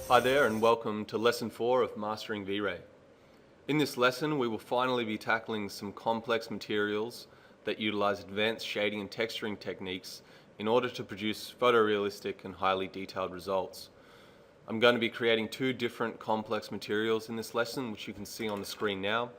Hi there and welcome to Lesson 4 of Mastering V-Ray. In this lesson we will finally be tackling some complex materials that utilize advanced shading and texturing techniques in order to produce photorealistic and highly detailed results. I'm going to be creating two different complex materials in this lesson, which you can see on the screen now.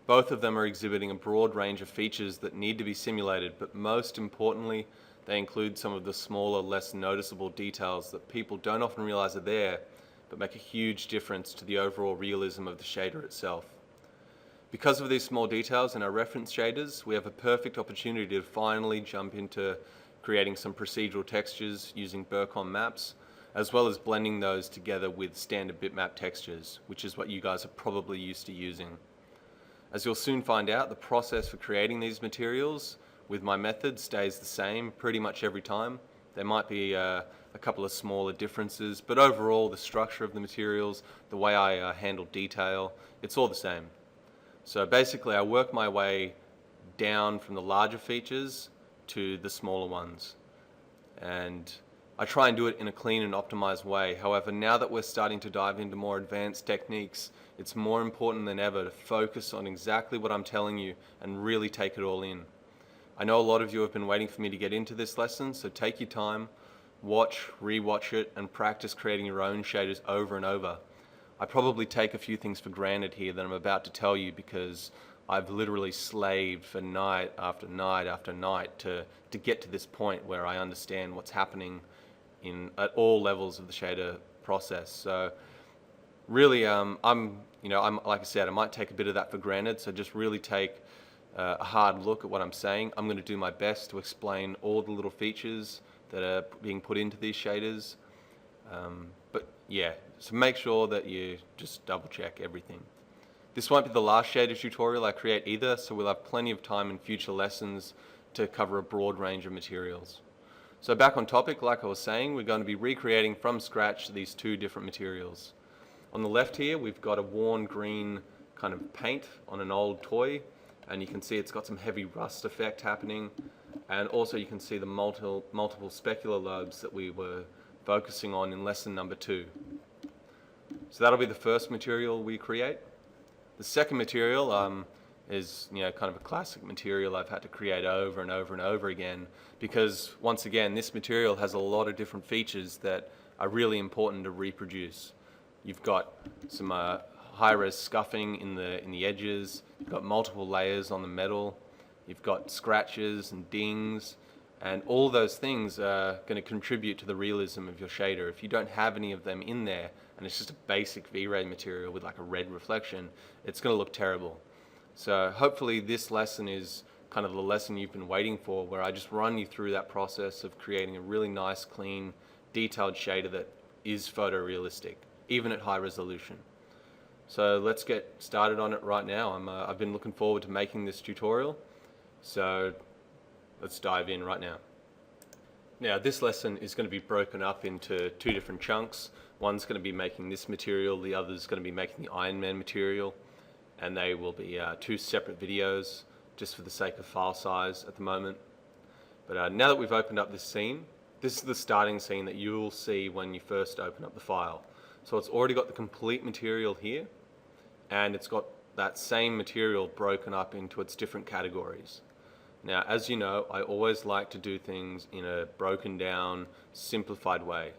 Both of them are exhibiting a broad range of features that need to be simulated, but most importantly they include some of the smaller, less noticeable details that people don't often realize are there, but make a huge difference to the overall realism of the shader itself. Because of these small details in our reference shaders, we have a perfect opportunity to finally jump into creating some procedural textures using Burcon maps, as well as blending those together with standard bitmap textures, which is what you guys are probably used to using. As you'll soon find out, the process for creating these materials with my method stays the same pretty much every time. There might be a couple of smaller differences, but overall the structure of the materials, the way I handle detail, it's all the same. So basically I work my way down from the larger features to the smaller ones. And I try and do it in a clean and optimized way. However, now that we're starting to dive into more advanced techniques, it's more important than ever to focus on exactly what I'm telling you and really take it all in. I know a lot of you have been waiting for me to get into this lesson, so take your time, watch, re-watch it, and practice creating your own shaders over and over. I probably take a few things for granted here that I'm about to tell you because I've literally slaved for night after night after night to get to this point where I understand what's happening at all levels of the shader process. So really, I'm like I said, I might take a bit of that for granted, so just really take a hard look at what I'm saying. I'm going to do my best to explain all the little features that are being put into these shaders. But yeah, so make sure that you just double check everything. This won't be the last shader tutorial I create either, so we'll have plenty of time in future lessons to cover a broad range of materials. So back on topic, like I was saying, we're going to be recreating from scratch these two different materials. On the left here, we've got a worn green kind of paint on an old toy, and you can see it's got some heavy rust effect happening, and also you can see the multiple specular lobes that we were focusing on in lesson number 2. So that'll be the first material we create. The second material is kind of a classic material I've had to create over and over and over again, because once again this material has a lot of different features that are really important to reproduce. You've got some high-res scuffing in the edges, you've got multiple layers on the metal, you've got scratches and dings, and all those things are going to contribute to the realism of your shader. If you don't have any of them in there, and it's just a basic V-Ray material with like a red reflection, it's going to look terrible. So hopefully this lesson is kind of the lesson you've been waiting for, where I just run you through that process of creating a really nice, clean, detailed shader that is photorealistic, even at high resolution. So let's get started on it right now. I've been looking forward to making this tutorial, so let's dive in right now. Now this lesson is going to be broken up into two different chunks. One's going to be making this material, the other's going to be making the Iron Man material, and they will be two separate videos just for the sake of file size at the moment. But now that we've opened up this scene, this is the starting scene that you'll see when you first open up the file. So it's already got the complete material here, and it's got that same material broken up into its different categories. Now, as you know, I always like to do things in a broken down, simplified way.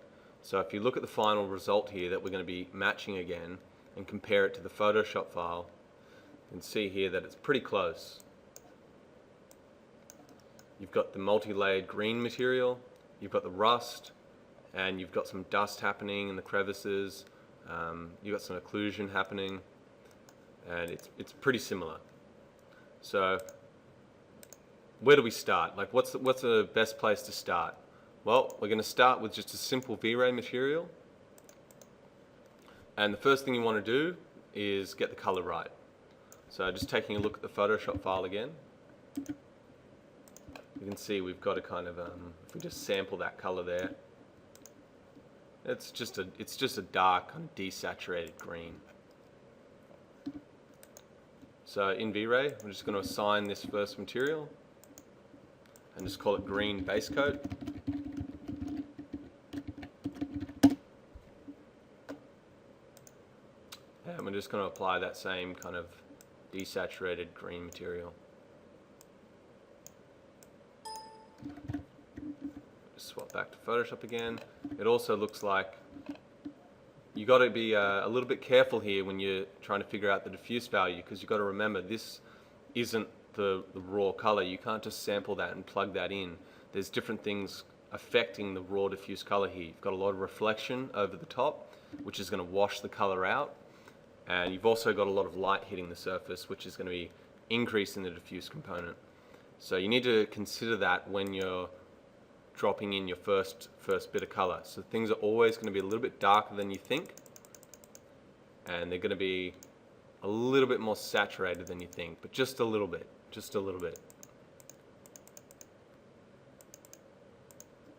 So if you look at the final result here that we're going to be matching again and compare it to the Photoshop file, you can see here that it's pretty close. You've got the multi-layered green material, you've got the rust, and you've got some dust happening in the crevices, you've got some occlusion happening, and it's pretty similar. So where do we start? Like what's the best place to start? Well, we're going to start with just a simple V-Ray material, and the first thing you want to do is get the color right. So just taking a look at the Photoshop file again, you can see we've got a kind of if we just sample that color there, it's just a dark kind of desaturated green. So in V-Ray, we're just going to assign this first material and just call it green base coat. we're just going to apply that same kind of desaturated green material. Swap back to Photoshop again. It also looks like you got to be a little bit careful here when you're trying to figure out the diffuse value, because you've got to remember this isn't the raw color. You can't just sample that and plug that in. There's different things affecting the raw diffuse color here. You've got a lot of reflection over the top, which is going to wash the color out, and you've also got a lot of light hitting the surface, which is going to be increasing the diffuse component. So you need to consider that when you're dropping in your first bit of color. So things are always going to be a little bit darker than you think, and they're going to be a little bit more saturated than you think, but just a little bit, just a little bit.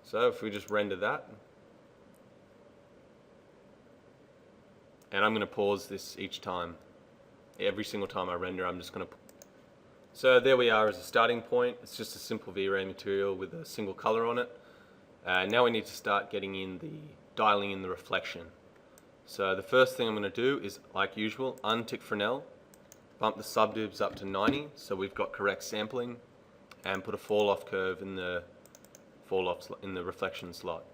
So if we just render that, and I'm going to pause this each time. Every single time I render, I'm just going to. So there we are as a starting point. It's just a simple V-Ray material with a single color on it. Now we need to start dialing in the reflection. So the first thing I'm going to do is, like usual, untick Fresnel, bump the subdivs up to 90 so we've got correct sampling, and put a fall-off curve in the reflection slot.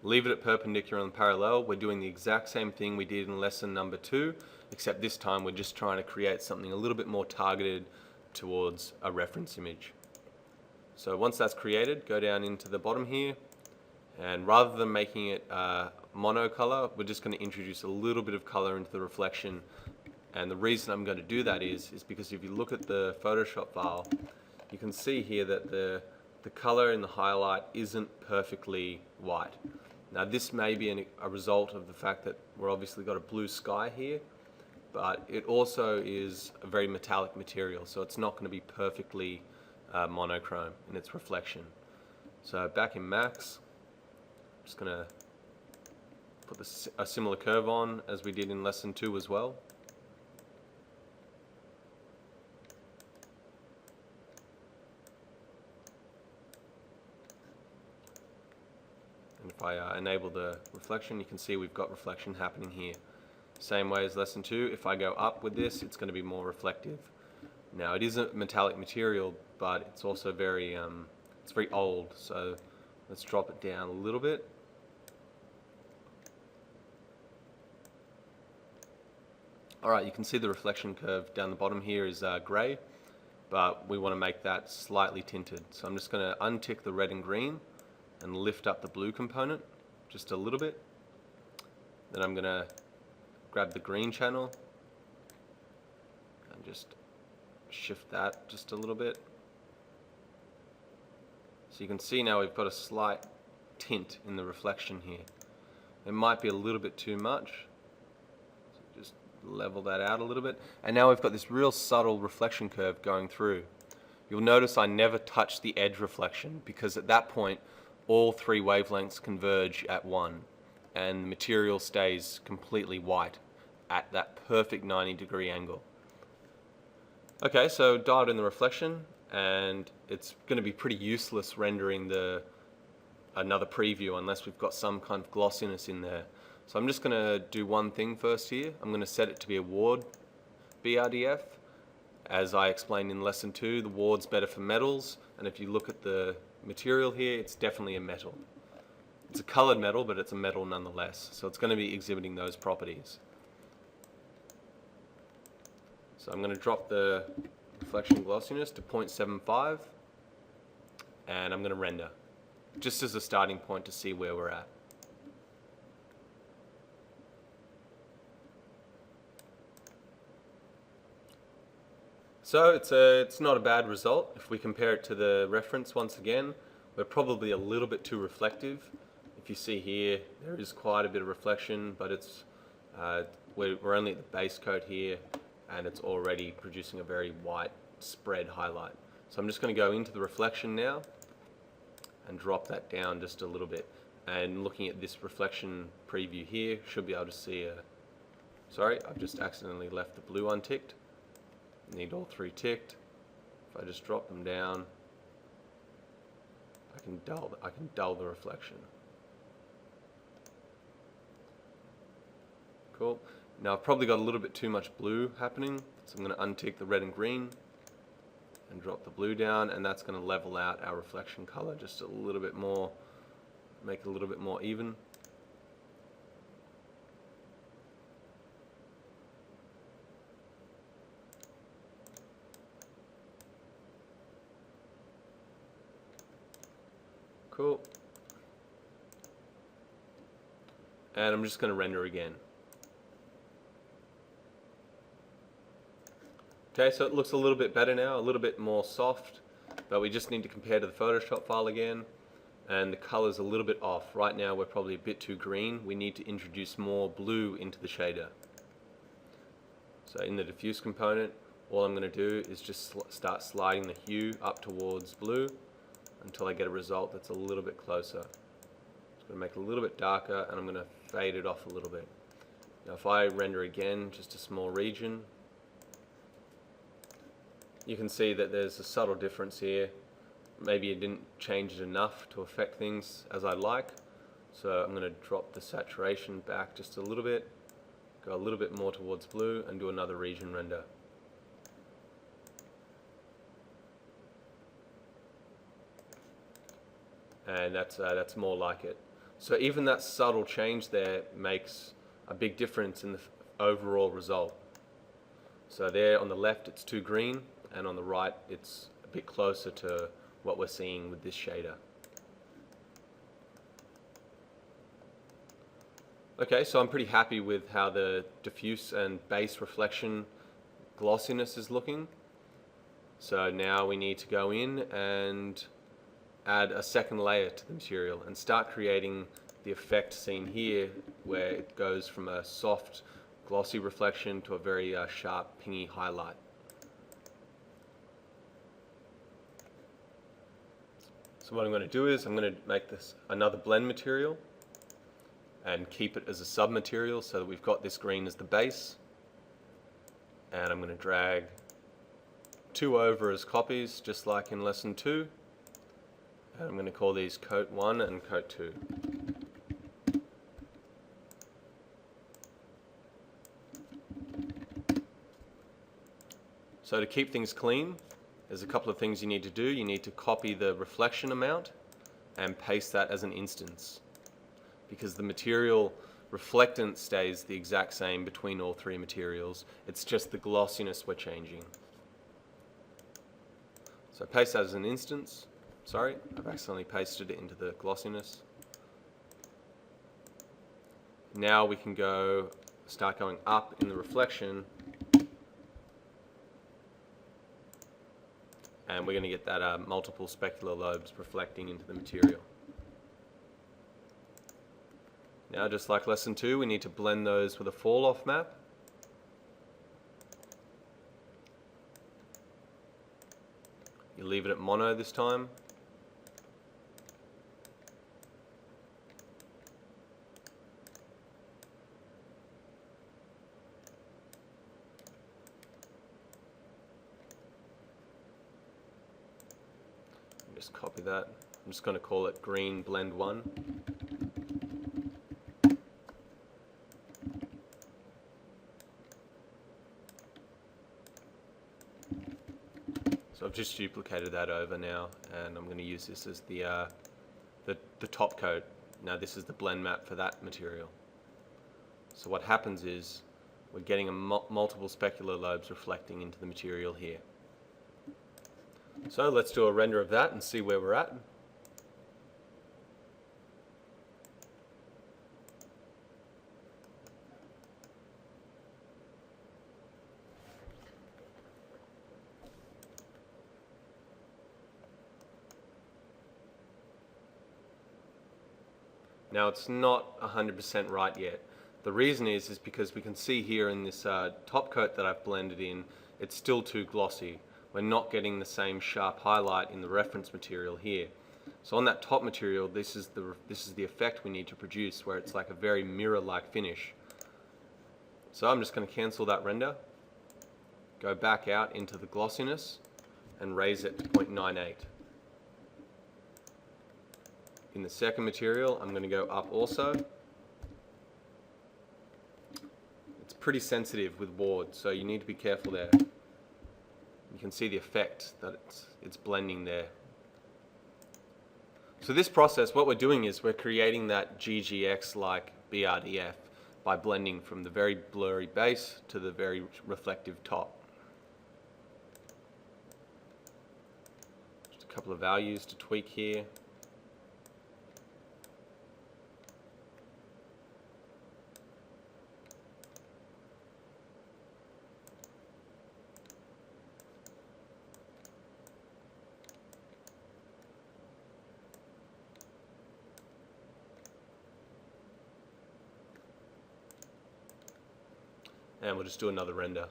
Leave it at perpendicular and parallel. We're doing the exact same thing we did in lesson number 2, except this time we're just trying to create something a little bit more targeted towards a reference image. So once that's created, go down into the bottom here, and rather than making it monocolor, we're just going to introduce a little bit of color into the reflection. And the reason I'm going to do that is because if you look at the Photoshop file, you can see here that the color in the highlight isn't perfectly white. Now this may be a result of the fact that we're obviously got a blue sky here, but it also is a very metallic material, so it's not going to be perfectly monochrome in its reflection. So back in Max, I'm just going to put a similar curve on as we did in lesson 2 as well. And if I enable the reflection, you can see we've got reflection happening here. Same way as lesson 2, if I go up with this, it's going to be more reflective. Now it is a metallic material, but it's also very old, so let's drop it down a little bit. Alright, you can see the reflection curve down the bottom here is grey, but we want to make that slightly tinted. So I'm just going to untick the red and green and lift up the blue component just a little bit. Then I'm going to grab the green channel and just shift that just a little bit. So you can see now we've got a slight tint in the reflection here. It might be a little bit too much, so just level that out a little bit. And now we've got this real subtle reflection curve going through. You'll notice I never touch the edge reflection, because at that point all 3 wavelengths converge at 1 and the material stays completely white at that perfect 90-degree angle. Okay, so dialed in the reflection, and it's going to be pretty useless rendering another preview unless we've got some kind of glossiness in there. So I'm just going to do one thing first here. I'm going to set it to be a ward BRDF. As I explained in lesson 2, the ward's better for metals, and if you look at the material here, it's definitely a metal. It's a colored metal, but it's a metal nonetheless, so it's going to be exhibiting those properties. So I'm going to drop the reflection glossiness to 0.75, and I'm going to render, just as a starting point to see where we're at. So it's not a bad result. If we compare it to the reference once again, we're probably a little bit too reflective. If you see here, there is quite a bit of reflection, but it's we're only at the base coat here, and it's already producing a very white spread highlight. So I'm just going to go into the reflection now and drop that down just a little bit. And looking at this reflection preview here, should be able to see sorry, I've just accidentally left the blue unticked. Need all 3 ticked. If I just drop them down, I can dull the reflection. Cool. Now I've probably got a little bit too much blue happening, so I'm going to untick the red and green and drop the blue down, and that's going to level out our reflection color just a little bit more, make it a little bit more even. Cool. And I'm just going to render again. Okay, so it looks a little bit better now, a little bit more soft, but we just need to compare to the Photoshop file again, and the color's a little bit off. Right now we're probably a bit too green. We need to introduce more blue into the shader. So in the diffuse component, all I'm going to do is just start sliding the hue up towards blue until I get a result that's a little bit closer. It's going to make it a little bit darker, and I'm going to fade it off a little bit. Now if I render again, just a small region, you can see that there's a subtle difference here. Maybe it didn't change it enough to affect things as I like. So I'm going to drop the saturation back just a little bit, go a little bit more towards blue, and do another region render. And that's more like it. So even that subtle change there makes a big difference in the overall result. So there on the left it's too green, and on the right it's a bit closer to what we're seeing with this shader. Okay, so I'm pretty happy with how the diffuse and base reflection glossiness is looking. So now we need to go in and add a second layer to the material and start creating the effect seen here, where it goes from a soft glossy reflection to a very sharp pingy highlight. So what I'm going to do is I'm going to make this another blend material and keep it as a sub-material so that we've got this green as the base, and I'm going to drag two over as copies just like in lesson 2. And I'm going to call these coat 1 and coat 2. So to keep things clean, there's a couple of things you need to do. You need to copy the reflection amount and paste that as an instance, because the material reflectance stays the exact same between all three materials. It's just the glossiness we're changing. So paste that as an instance. Sorry, I've accidentally pasted it into the glossiness. Now we can start going up in the reflection, and we're going to get that multiple specular lobes reflecting into the material. Now, just like lesson 2, we need to blend those with a fall-off map. You leave it at mono this time. Just copy that. I'm just going to call it green blend 1. So I've just duplicated that over now, and I'm going to use this as the top coat. Now this is the blend map for that material. So what happens is we're getting multiple specular lobes reflecting into the material here. So let's do a render of that and see where we're at. Now it's not 100% right yet. The reason is because we can see here in this top coat that I've blended in, it's still too glossy. We're not getting the same sharp highlight in the reference material here. So on that top material, this is the effect we need to produce, where it's like a very mirror-like finish. So I'm just going to cancel that render, go back out into the glossiness, and raise it to 0.98. In the second material, I'm going to go up also. It's pretty sensitive with Ward, so you need to be careful there. You can see the effect that it's blending there. So this process, what we're doing is we're creating that GGX-like BRDF by blending from the very blurry base to the very reflective top. Just a couple of values to tweak here. And we'll just do another render.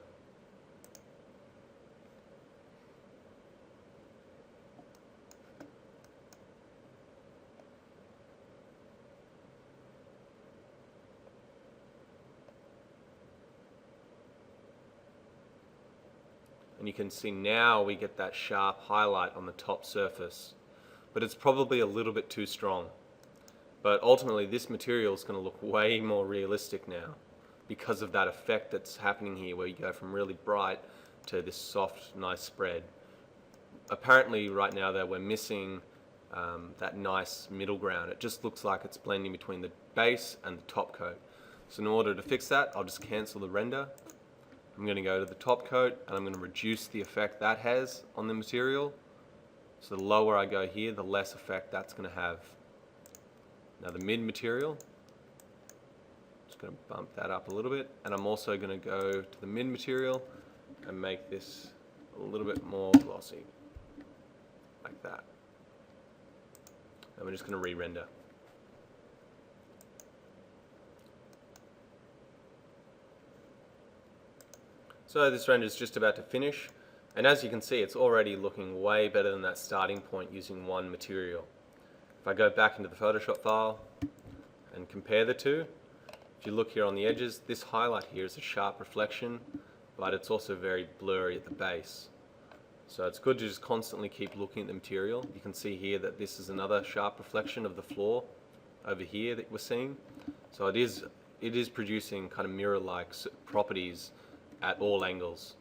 And you can see now we get that sharp highlight on the top surface, but it's probably a little bit too strong. But ultimately this material is going to look way more realistic now, because of that effect that's happening here where you go from really bright to this soft, nice spread. Apparently right now that we're missing that nice middle ground. It just looks like it's blending between the base and the top coat. So in order to fix that, I'll just cancel the render. I'm going to go to the top coat and I'm going to reduce the effect that has on the material. So the lower I go here, the less effect that's going to have. Now the mid material, going to bump that up a little bit, and I'm also going to go to the mid material and make this a little bit more glossy, like that. And we're just going to re-render. So this render is just about to finish, and as you can see, it's already looking way better than that starting point using one material. If I go back into the Photoshop file and compare the two, if you look here on the edges, this highlight here is a sharp reflection, but it's also very blurry at the base. So it's good to just constantly keep looking at the material. You can see here that this is another sharp reflection of the floor over here that we're seeing. So it is producing kind of mirror-like properties at all angles,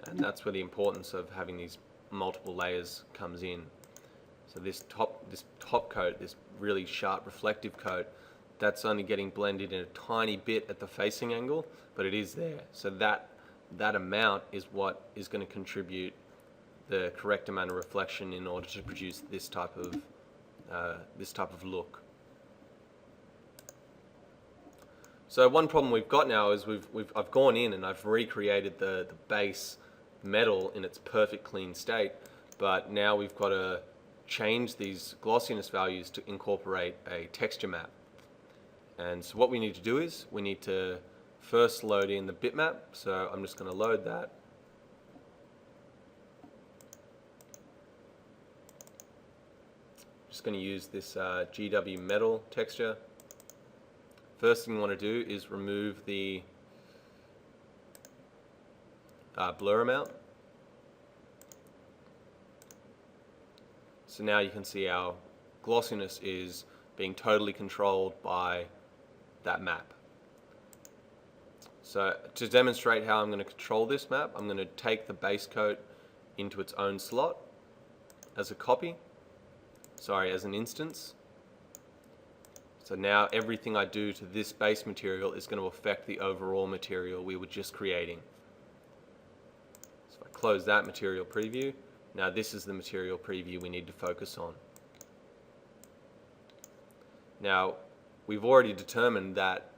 and that's where the importance of having these multiple layers comes in. So this top coat, this really sharp reflective coat, that's only getting blended in a tiny bit at the facing angle, but it is there. So that amount is what is going to contribute the correct amount of reflection in order to produce this type of look. So one problem we've got now is I've gone in and I've recreated the base metal in its perfect clean state, but now we've got to change these glossiness values to incorporate a texture map. And so what we need to do is we need to first load in the bitmap. So I'm just going to load that. Just going to use this GW metal texture. First thing we want to do is remove the blur amount. So now you can see our glossiness is being totally controlled by that map. So to demonstrate how I'm going to control this map, I'm going to take the base coat into its own slot as a copy, as an instance. So now everything I do to this base material is going to affect the overall material we were just creating. So if I close that material preview, now this is the material preview we need to focus on. Now, we've already determined that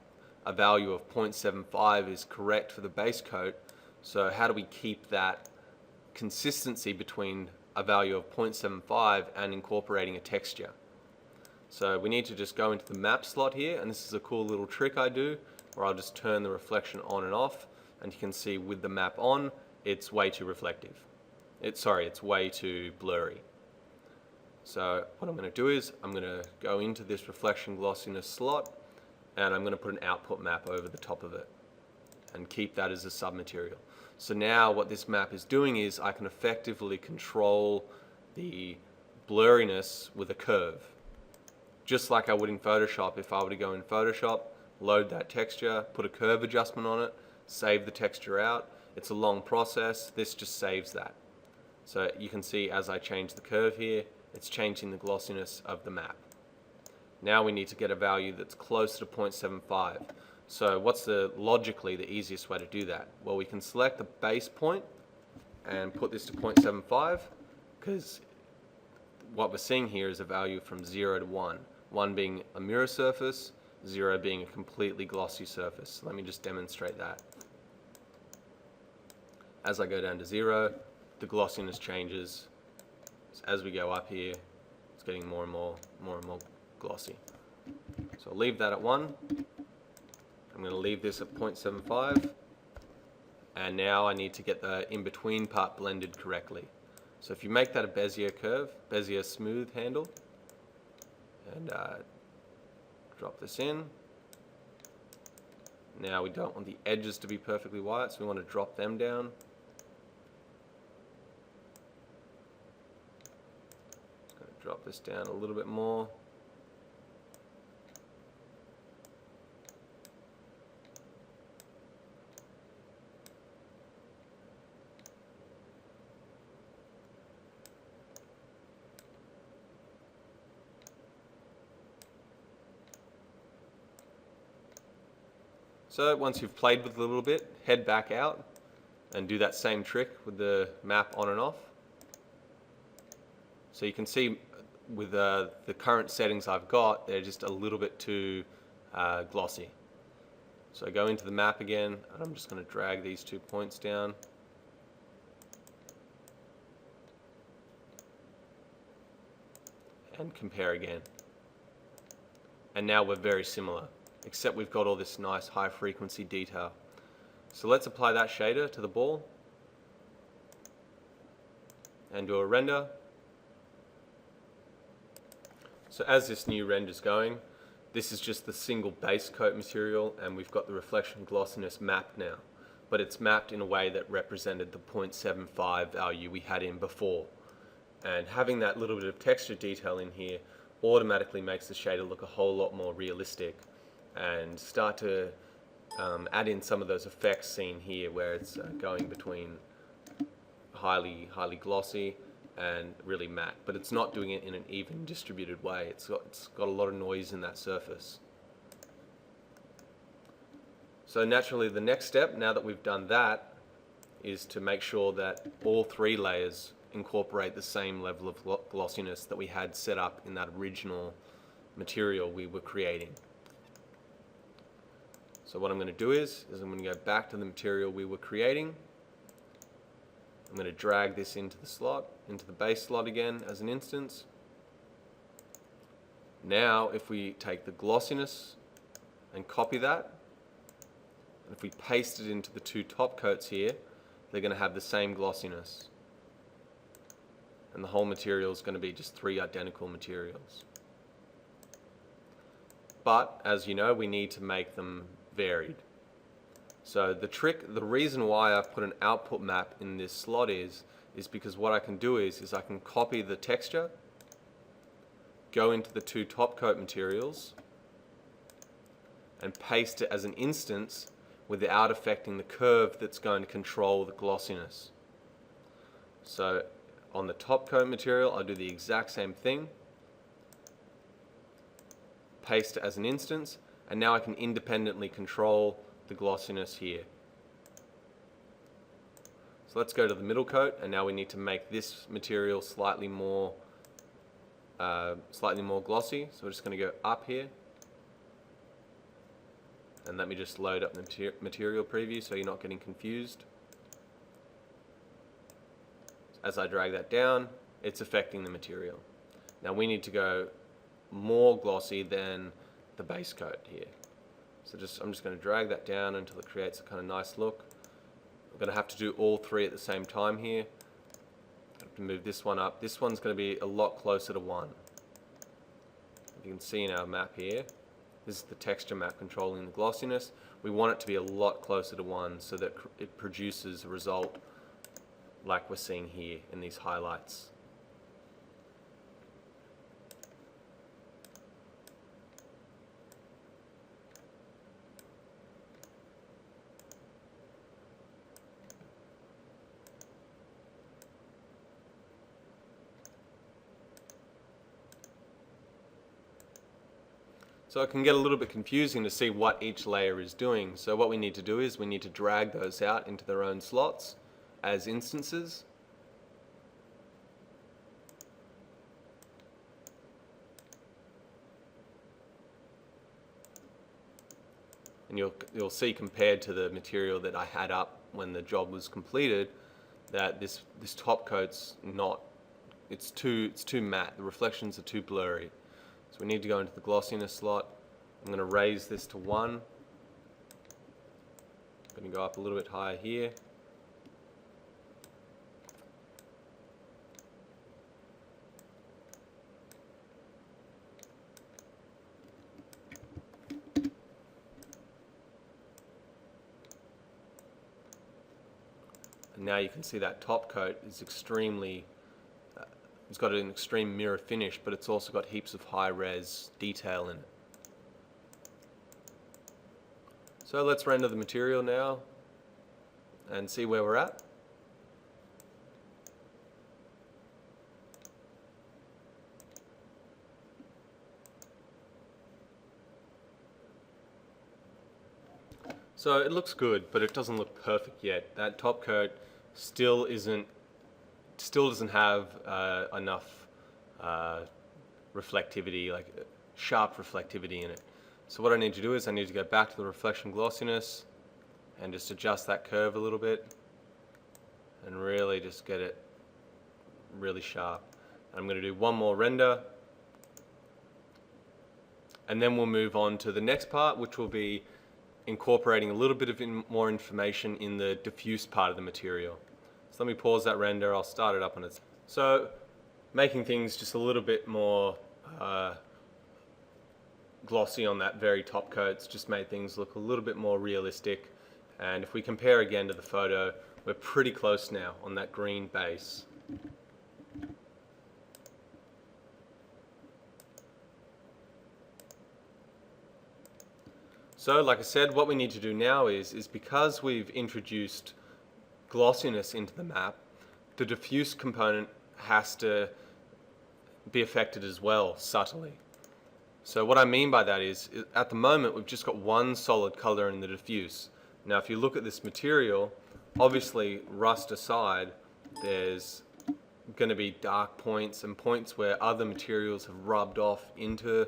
a value of 0.75 is correct for the base coat, so how do we keep that consistency between a value of 0.75 and incorporating a texture? So we need to just go into the map slot here, and this is a cool little trick I do, where I'll just turn the reflection on and off, and you can see with the map on, it's way too reflective. It's way too blurry. So what I'm going to do is I'm going to go into this reflection glossiness slot and I'm going to put an output map over the top of it and keep that as a submaterial. So now what this map is doing is I can effectively control the blurriness with a curve. Just like I would in Photoshop. If I were to go in Photoshop, load that texture, put a curve adjustment on it, save the texture out. It's a long process. This just saves that. So you can see as I change the curve here, it's changing the glossiness of the map. Now we need to get a value that's closer to 0.75. So what's logically the easiest way to do that? Well, we can select the base point and put this to 0.75, because what we're seeing here is a value from 0 to 1. 1 being a mirror surface, 0 being a completely glossy surface. Let me just demonstrate that. As I go down to 0, the glossiness changes. So as we go up here, it's getting more and more glossy. So I'll leave that at 1. I'm going to leave this at 0.75. And now I need to get the in-between part blended correctly. So if you make that a Bezier curve, Bezier smooth handle, and drop this in. Now we don't want the edges to be perfectly white, so we want to drop them down. Just going to drop this down a little bit more. So once you've played with it a little bit, head back out and do that same trick with the map on and off. So you can see with the current settings I've got, they're just a little bit too glossy. So I go into the map again, and I'm just going to drag these 2 points down. And compare again. And now we're very similar, except we've got all this nice high frequency detail. So let's apply that shader to the ball and do a render. So as this new render's going, this is just the single base coat material, and we've got the reflection glossiness mapped now, but it's mapped in a way that represented the 0.75 value we had in before. And having that little bit of texture detail in here automatically makes the shader look a whole lot more realistic, and start to add in some of those effects seen here, where it's going between highly glossy and really matte, but it's not doing it in an even distributed way. It's got a lot of noise in that surface. So naturally the next step, now that we've done that, is to make sure that all 3 layers incorporate the same level of glossiness that we had set up in that original material we were creating. So what I'm going to do is I'm going to go back to the material we were creating. I'm going to drag this into the slot, into the base slot again as an instance. Now if we take the glossiness and copy that, and if we paste it into the 2 top coats here, they're going to have the same glossiness. And the whole material is going to be just 3 identical materials. But as you know, we need to make them varied. So the reason why I've put an output map in this slot is because what I can do is I can copy the texture, go into the 2 top coat materials, and paste it as an instance without affecting the curve that's going to control the glossiness. So on the top coat material, I'll do the exact same thing, paste it as an instance, and now I can independently control the glossiness here. So let's go to the middle coat, and now we need to make this material slightly more glossy. So we're just going to go up here, and let me just load up the material preview so you're not getting confused. As I drag that down, it's affecting the material. Now we need to go more glossy than the base coat here. So I'm just going to drag that down until it creates a kind of nice look. I'm going to have to do all 3 at the same time here. I have to move this one up. This one's going to be a lot closer to 1. You can see in our map here, this is the texture map controlling the glossiness. We want it to be a lot closer to 1 so that it produces a result like we're seeing here in these highlights. So it can get a little bit confusing to see what each layer is doing. So what we need to do is we need to drag those out into their own slots as instances. And you'll see, compared to the material that I had up when the job was completed, that this top coat's not, it's too matte. The reflections are too blurry. So we need to go into the glossiness slot. I'm going to raise this to 1. I'm going to go up a little bit higher here. And now you can see that top coat is extremely, it's got an extreme mirror finish, but it's also got heaps of high res detail in it. So let's render the material now and see where we're at. So it looks good, but it doesn't look perfect yet. That top coat still doesn't have enough reflectivity, like sharp reflectivity in it. So what I need to do is I need to go back to the reflection glossiness and just adjust that curve a little bit and really just get it really sharp. I'm going to do one more render, and then we'll move on to the next part, which will be incorporating a little bit of more information in the diffuse part of the material. So let me pause that render. I'll start it up on its. So making things just a little bit more glossy on that very top coats just made things look a little bit more realistic. And if we compare again to the photo, we're pretty close now on that green base. So like I said, what we need to do now is because we've introduced glossiness into the map, the diffuse component has to be affected as well, subtly. So what I mean by that is, at the moment we've just got one solid color in the diffuse. Now if you look at this material, obviously rust aside, there's going to be dark points and points where other materials have rubbed off into,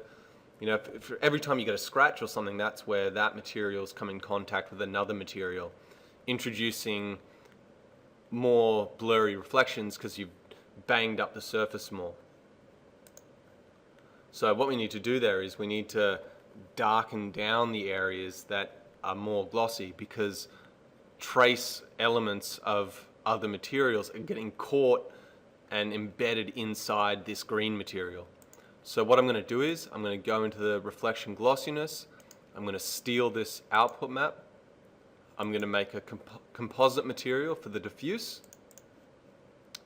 you know, if every time you get a scratch or something, that's where that material's come in contact with another material, introducing more blurry reflections because you've banged up the surface more. So what we need to do there is we need to darken down the areas that are more glossy, because trace elements of other materials are getting caught and embedded inside this green material. So what I'm going to do is I'm going to go into the reflection glossiness. I'm going to steal this output map. I'm going to make a composite material for the diffuse.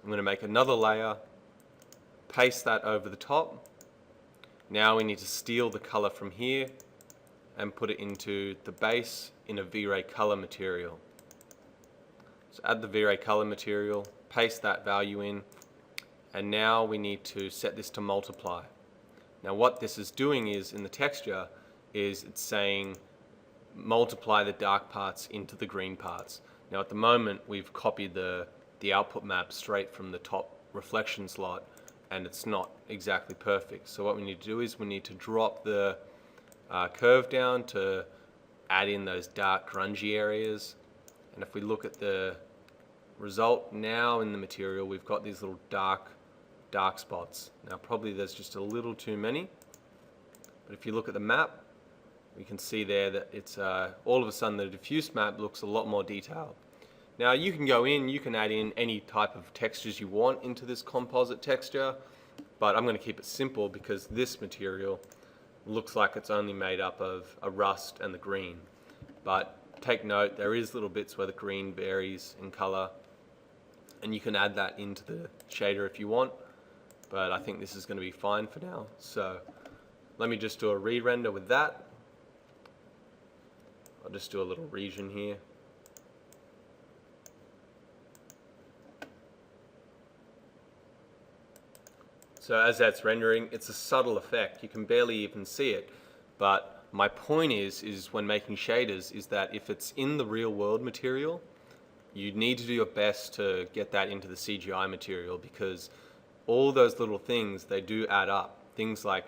I'm going to make another layer, paste that over the top. Now we need to steal the color from here and put it into the base in a V-Ray color material. So add the V-Ray color material, paste that value in, and now we need to set this to multiply. Now what this is doing is, in the texture, is it's saying multiply the dark parts into the green parts. Now at the moment we've copied the output map straight from the top reflection slot, and it's not exactly perfect. So what we need to do is we need to drop the curve down to add in those dark grungy areas. And if we look at the result now in the material, we've got these little dark spots. Now probably there's just a little too many, but if you look at the map, we can see there that it's all of a sudden the diffuse map looks a lot more detailed. Now you can go in, you can add in any type of textures you want into this composite texture, but I'm going to keep it simple because this material looks like it's only made up of a rust and the green. But take note, there is little bits where the green varies in color, and you can add that into the shader if you want, but I think this is going to be fine for now. So let me just do a re-render with that. I'll just do a little region here. So as that's rendering, it's a subtle effect. You can barely even see it, But my point is when making shaders is that if it's in the real world material, you need to do your best to get that into the CGI material, because all those little things, they do add up. Things like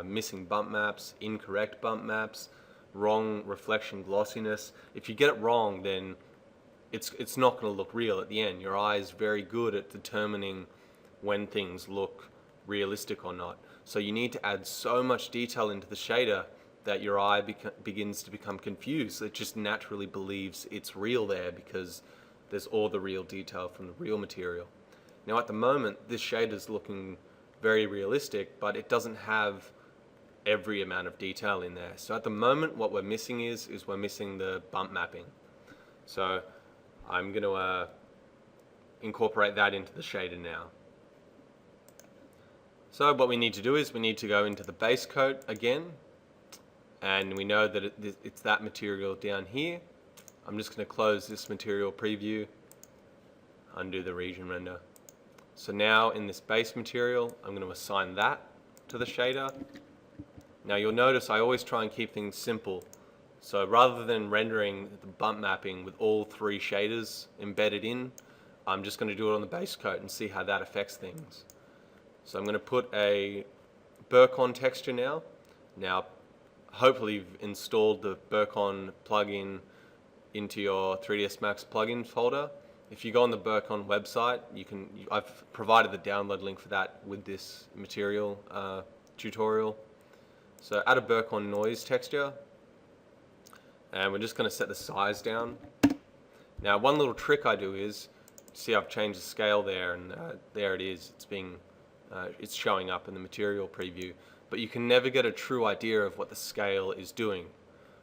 missing bump maps, incorrect bump maps, wrong reflection glossiness. If you get it wrong, then it's not going to look real at the end. Your eye is very good at determining when things look realistic or not. So you need to add so much detail into the shader that your eye begins to become confused. It just naturally believes it's real there because there's all the real detail from the real material. Now at the moment, this shader is looking very realistic, but it doesn't have every amount of detail in there. So at the moment, what we're missing is we're missing the bump mapping. So I'm going to incorporate that into the shader now. So what we need to do is we need to go into the base coat again, and we know that it's that material down here. I'm just going to close this material preview, undo the region render. So now in this base material, I'm going to assign that to the shader. Now you'll notice I always try and keep things simple. So rather than rendering the bump mapping with all 3 shaders embedded in, I'm just going to do it on the base coat and see how that affects things. So I'm going to put a Burcon texture now. Now hopefully you've installed the Burcon plugin into your 3ds Max plugins folder. If you go on the Burcon website, I've provided the download link for that with this material tutorial. So add a Burcon noise texture, and we're just going to set the size down. Now one little trick I do is, see I've changed the scale there, and there it is. It's showing up in the material preview, but you can never get a true idea of what the scale is doing.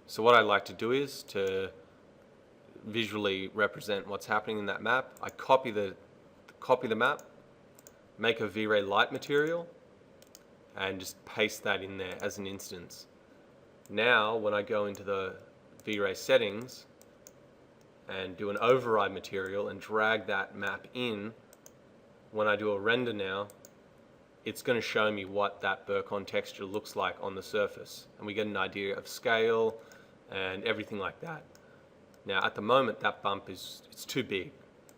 So what I like to do is to visually represent what's happening in that map. I copy the map, make a V-Ray light material, and just paste that in there as an instance. Now when I go into the V-Ray settings and do an override material and drag that map in, when I do a render now, it's going to show me what that Burcon texture looks like on the surface, and we get an idea of scale and everything like that. Now at the moment that bump it's too big,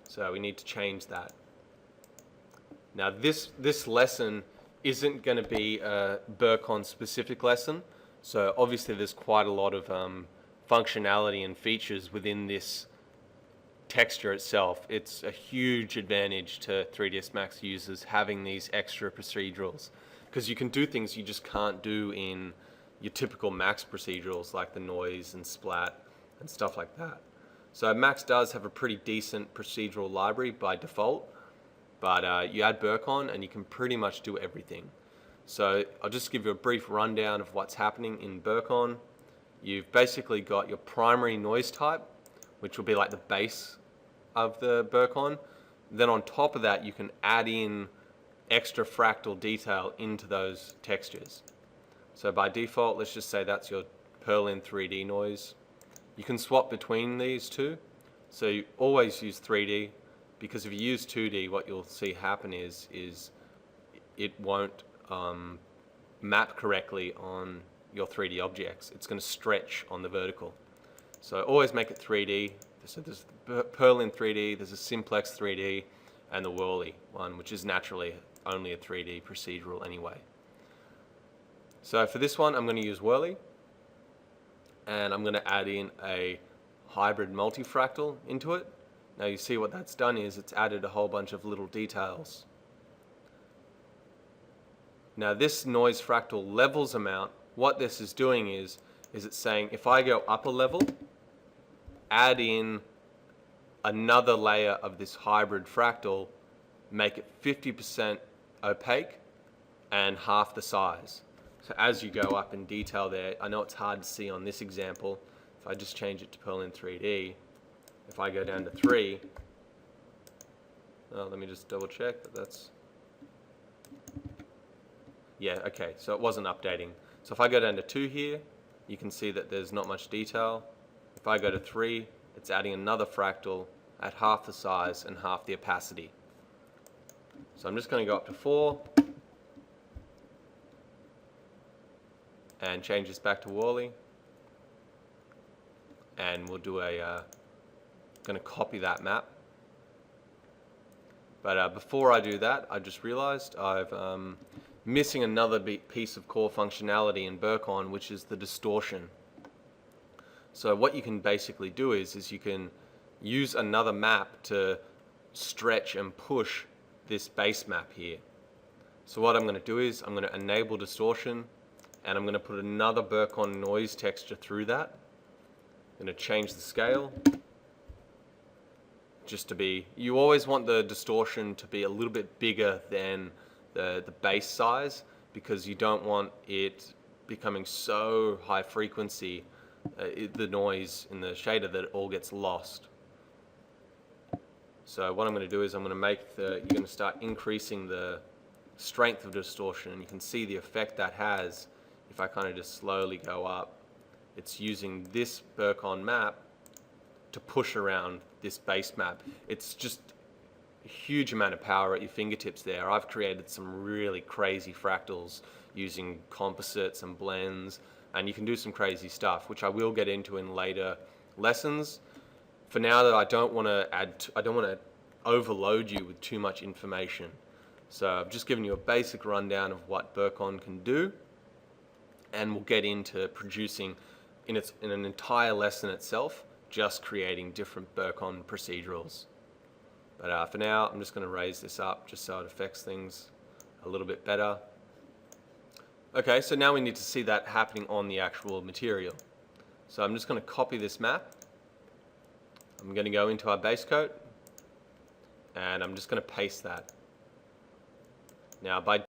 so we need to change that. Now this lesson isn't going to be a Burcon specific lesson, so obviously there's quite a lot of functionality and features within this texture itself. It's a huge advantage to 3ds Max users having these extra procedurals, because you can do things you just can't do in your typical Max procedurals like the noise and splat and stuff like that. So Max does have a pretty decent procedural library by default, but you add Burcon and you can pretty much do everything. So I'll just give you a brief rundown of what's happening in Burcon. You've basically got your primary noise type, which will be like the base of the Burcon. Then on top of that, you can add in extra fractal detail into those textures. So by default, let's just say that's your Perlin 3D noise. You can swap between these two. So you always use 3D, because if you use 2D, what you'll see happen is it won't map correctly on your 3D objects. It's going to stretch on the vertical. So always make it 3D. So there's Perlin 3D, there's a Simplex 3D, and the Whirly one, which is naturally only a 3D procedural anyway. So for this one, I'm going to use Whirly, and I'm going to add in a hybrid multifractal into it. Now you see what that's done is it's added a whole bunch of little details. Now this noise fractal levels amount, what this is doing is it's saying if I go up a level, add in another layer of this hybrid fractal, make it 50% opaque and half the size. So as you go up in detail there, I know it's hard to see on this example. If I just change it to Perlin 3D, if I go down to 3, let me just double check that that's, yeah, okay, so it wasn't updating. So if I go down to 2 here, you can see that there's not much detail. If I go to 3, it's adding another fractal at half the size and half the opacity. So I'm just going to go up to 4. and change this back to Worley. And we'll do going to copy that map. But before I do that, I just realized I'm missing another piece of core functionality in Burcon, which is the distortion. So what you can basically do is you can use another map to stretch and push this base map here. So what I'm going to do is I'm going to enable distortion, and I'm going to put another Burcon noise texture through that. I'm going to change the scale just to be, you always want the distortion to be a little bit bigger than the base size, because you don't want it becoming so high frequency, the noise in the shader, that it all gets lost. So what I'm going to do is I'm going to make you're going to start increasing the strength of distortion, and you can see the effect that has if I kind of just slowly go up. It's using this Burcon map to push around this base map. It's just a huge amount of power at your fingertips there. I've created some really crazy fractals using composites and blends, and you can do some crazy stuff, which I will get into in later lessons. For now, though, I don't want to overload you with too much information. So I've just given you a basic rundown of what Burcon can do, and we'll get into producing in an entire lesson itself, just creating different Burcon procedurals. But for now, I'm just going to raise this up just so it affects things a little bit better. Okay, so now we need to see that happening on the actual material. So I'm just going to copy this map. I'm going to go into our base coat, and I'm just going to paste that. Now, by